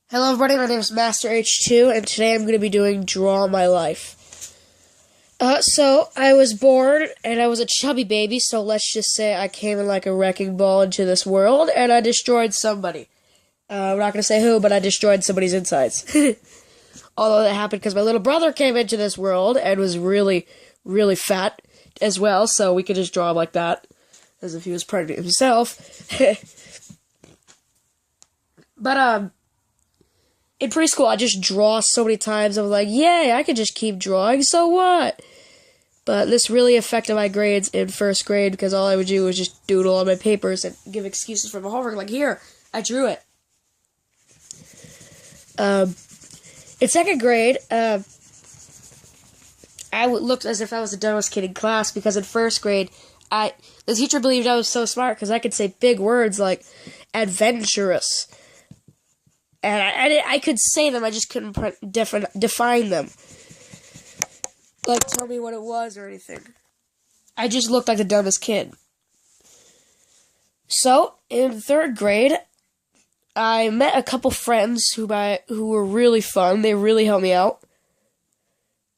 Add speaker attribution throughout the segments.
Speaker 1: Hello everybody, my name is MasterH2, and today I'm going to be doing Draw My Life. So I was born, and I was a chubby baby, so let's just say I came in like a wrecking ball into this world, and I destroyed somebody. I'm not going to say who, but I destroyed somebody's insides. Although that happened because my little brother came into this world, and was really, really fat as well, so we could just draw him like that, as if he was pregnant himself. But, in preschool, I just draw so many times. I'm like, yay, I could just keep drawing, so what? But this really affected my grades in first grade because all I would do was just doodle on my papers and give excuses for my homework. Like, here, I drew it. In second grade, I looked as if I was the dumbest kid in class because in first grade, the teacher believed I was so smart because I could say big words like adventurous. And I could say them, I just couldn't define them. Like, tell me what it was or anything. I just looked like the dumbest kid. So, in third grade, I met a couple friends who were really fun. They really helped me out.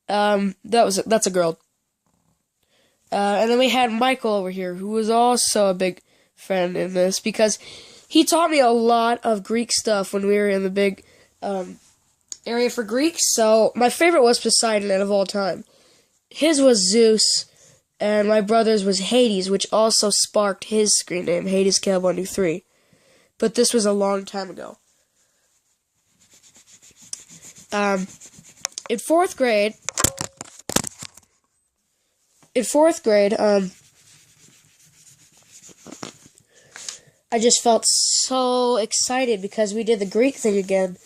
Speaker 1: That's a girl. And then we had Michael over here, who was also a big friend in this, because he taught me a lot of Greek stuff when we were in the big area for Greek. So my favorite was Poseidon out of all time. His was Zeus, and my brother's was Hades, which also sparked his screen name, Hades Cab 123. But this was a long time ago. In fourth grade, I just felt so excited because we did the Greek thing again.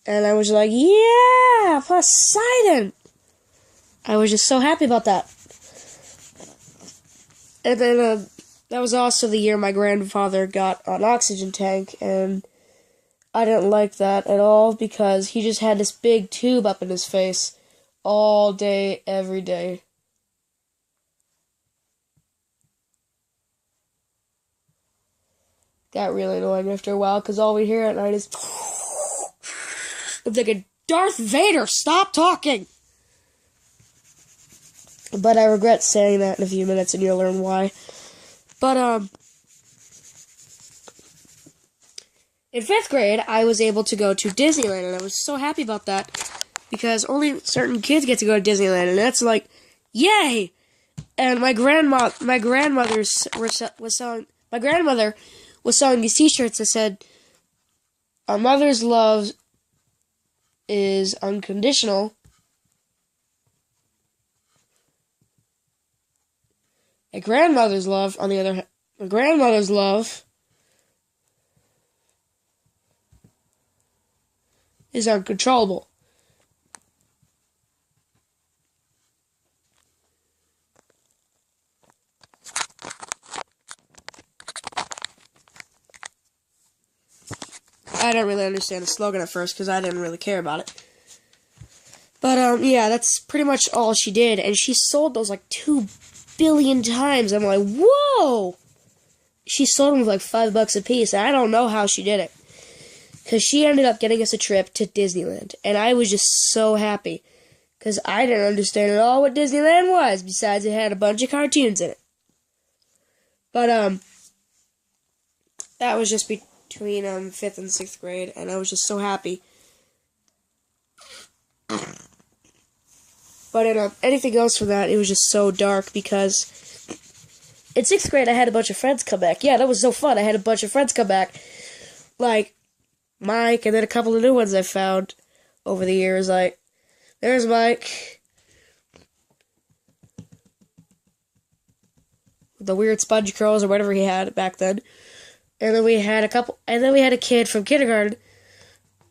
Speaker 1: And I was like, yeah, Poseidon! I was just so happy about that. And then, that was also the year my grandfather got an oxygen tank, and I didn't like that at all because he just had this big tube up in his face all day, every day. Got really annoying after a while, because all we hear at night is... I'm thinking, Darth Vader, stop talking! But I regret saying that in a few minutes, and you'll learn why. But, in fifth grade, I was able to go to Disneyland, and I was so happy about that, because only certain kids get to go to Disneyland, and that's like, yay! And my grandmother was selling these t-shirts that said, "A mother's love is unconditional. A grandmother's love, on the other hand, a grandmother's love is uncontrollable." I didn't really understand the slogan at first because I didn't really care about it. But, yeah, that's pretty much all she did. And she sold those like 2 billion times. I'm like, whoa! She sold them for like $5 a piece. And I don't know how she did it. Because she ended up getting us a trip to Disneyland. And I was just so happy. Because I didn't understand at all what Disneyland was. Besides, it had a bunch of cartoons in it. But, that was just between 5th and 6th grade, and I was just so happy. But in anything else from that, it was just so dark because in 6th grade I had a bunch of friends come back. Yeah, that was so fun. I had a bunch of friends come back, like Mike, and then a couple of new ones I found over the years. Like, there's Mike, the weird sponge curls or whatever he had back then. And then we had a kid from kindergarten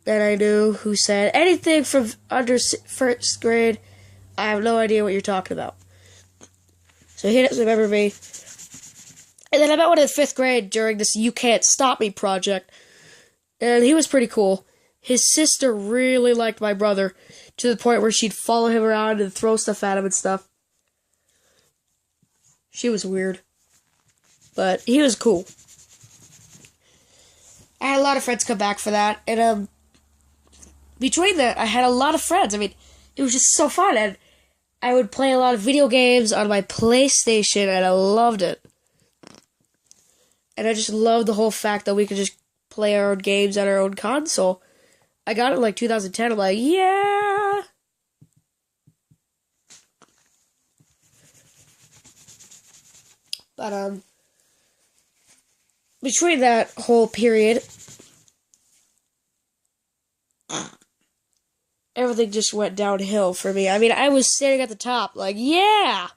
Speaker 1: that I knew who said, anything from under first grade, I have no idea what you're talking about. So he doesn't remember me. And then I met one in 5th grade during this You Can't Stop Me project. And he was pretty cool. His sister really liked my brother, to the point where she'd follow him around and throw stuff at him and stuff. She was weird. But he was cool. I had a lot of friends come back for that, and between that, I had a lot of friends. I mean, it was just so fun, and I would play a lot of video games on my PlayStation, and I loved it. And I just loved the whole fact that we could just play our own games on our own console. I got it in like 2010. I'm like, yeah. But between that whole period, everything just went downhill for me. I mean, I was standing at the top, like, yeah,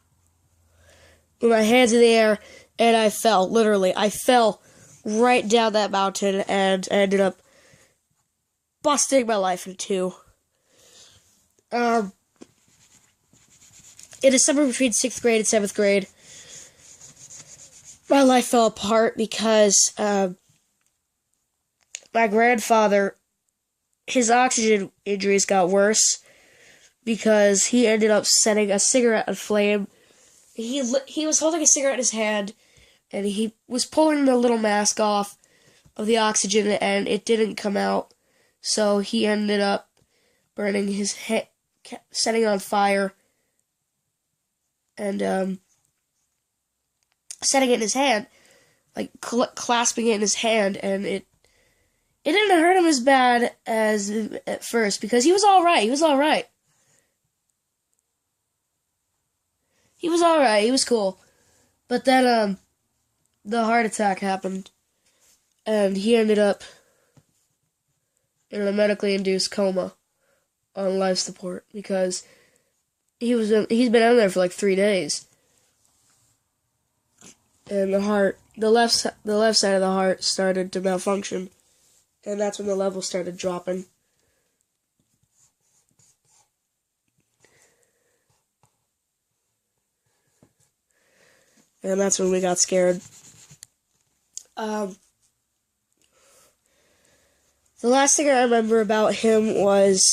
Speaker 1: with my hands in the air, and I fell. Literally, I fell right down that mountain, and I ended up busting my life in two. In the summer between 6th grade and 7th grade, my life fell apart because my grandfather, his oxygen injuries got worse because he ended up setting a cigarette aflame. He was holding a cigarette in his hand, and he was pulling the little mask off of the oxygen, and it didn't come out. So he ended up burning his head, setting it on fire, and setting it in his hand, like clasping it in his hand, and it didn't hurt him as bad as at first, because he was alright. He was alright. He was alright. He was cool. But then, the heart attack happened, and he ended up in a medically induced coma on life support, because he's been out there for like 3 days. And the left side of the heart started to malfunction, and that's when the level started dropping. And that's when we got scared. The last thing I remember about him was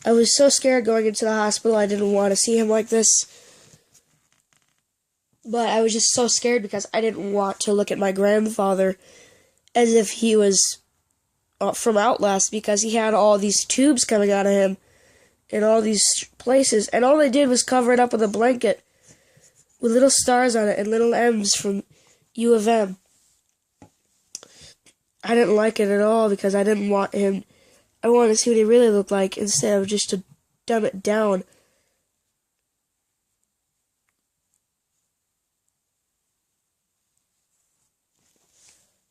Speaker 1: I was so scared going into the hospital. I didn't want to see him like this. But I was just so scared because I didn't want to look at my grandfather as if he was from Outlast, because he had all these tubes coming out of him in all these places. And all they did was cover it up with a blanket with little stars on it and little M's from U of M. I didn't like it at all because I didn't want him. I wanted to see what he really looked like instead of just to dumb it down.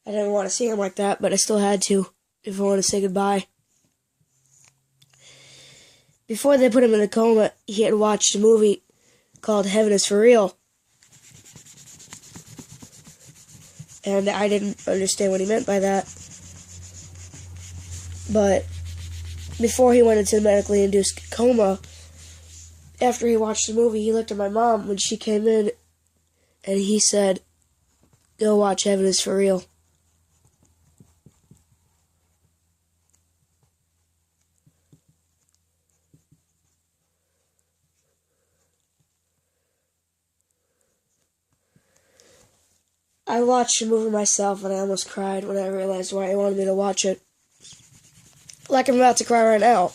Speaker 1: I didn't want to see him like that, but I still had to if I wanted to say goodbye. Before they put him in a coma, he had watched a movie called Heaven is for Real. And I didn't understand what he meant by that. But before he went into the medically induced coma, after he watched the movie, he looked at my mom when she came in, and he said, "Go watch Heaven is for Real." I watched the movie myself, and I almost cried when I realized why he wanted me to watch it. Like I'm about to cry right now.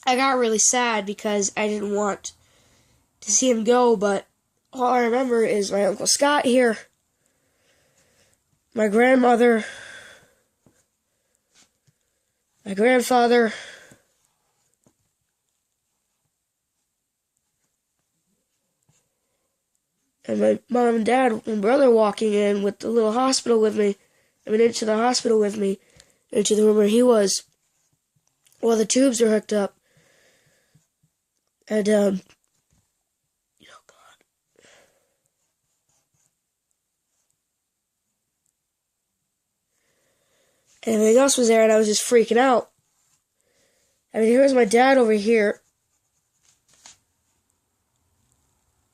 Speaker 1: I got really sad because I didn't want to see him go, but all I remember is my Uncle Scott here, my grandmother, my grandfather, and my mom and dad and brother walking in with the little hospital with me. I mean, into the hospital with me, into the room where he was, while the tubes were hooked up. And, oh God. And everything else was there, and I was just freaking out. I mean, here's my dad over here.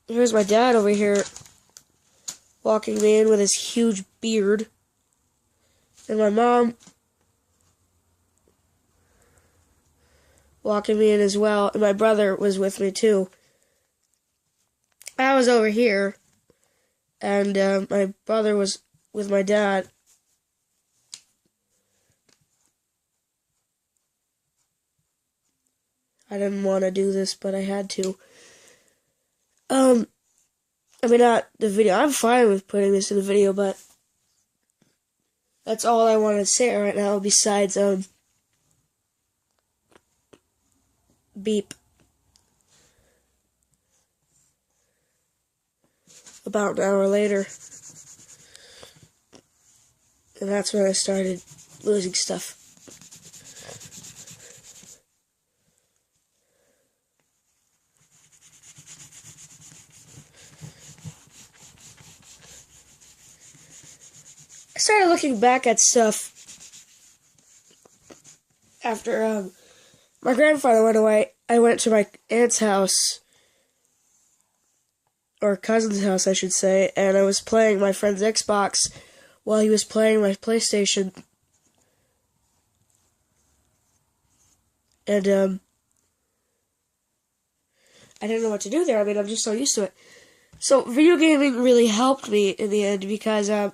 Speaker 1: Here's my dad over here walking me in with his huge beard. And my mom walking me in as well. And my brother was with me too. I was over here. And my brother was with my dad. I didn't want to do this, but I had to. I mean, not the video. I'm fine with putting this in the video, but that's all I want to say right now, besides, beep. About an hour later. And that's when I started losing stuff. I started looking back at stuff after my grandfather went away. I went to my aunt's house, or cousin's house, I should say, and I was playing my friend's Xbox while he was playing my PlayStation. And I didn't know what to do there. I mean, I'm just so used to it. So video gaming really helped me in the end, because I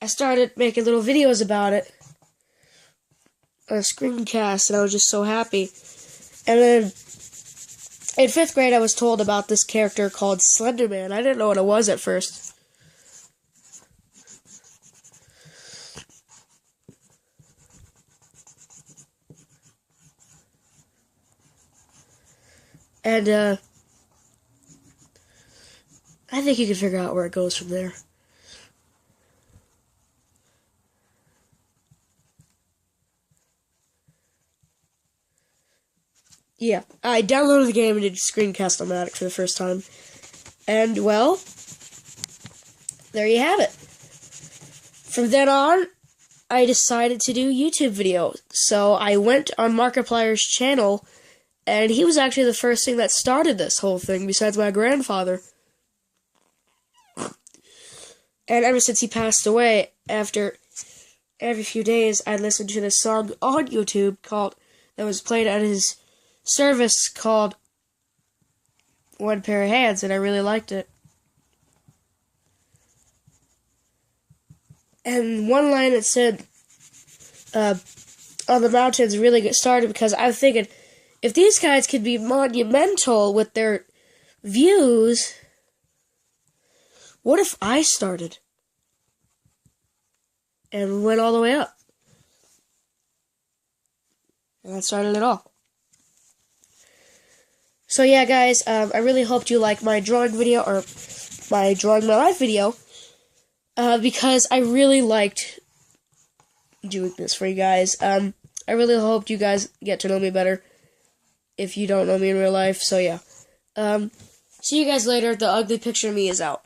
Speaker 1: started making little videos about it on a screencast, and I was just so happy. And then in 5th grade, I was told about this character called Slender Man. I didn't know what it was at first. And I think you can figure out where it goes from there. Yeah, I downloaded the game and did Screencast-O-Matic for the first time. And, well, there you have it. From then on, I decided to do YouTube videos. So I went on Markiplier's channel, and he was actually the first thing that started this whole thing, besides my grandfather. And ever since he passed away, after every few days, I'd listen to this song on YouTube that was played at his service called One Pair of Hands, and I really liked it. And one line that said, on the mountains really get started, because I was thinking, if these guys could be monumental with their views, what if I started and went all the way up? And that started it all. So yeah, guys, I really hoped you liked my drawing video, or my drawing my life video, because I really liked doing this for you guys. I really hoped you guys get to know me better if you don't know me in real life, so yeah. See you guys later. The ugly picture of me is out.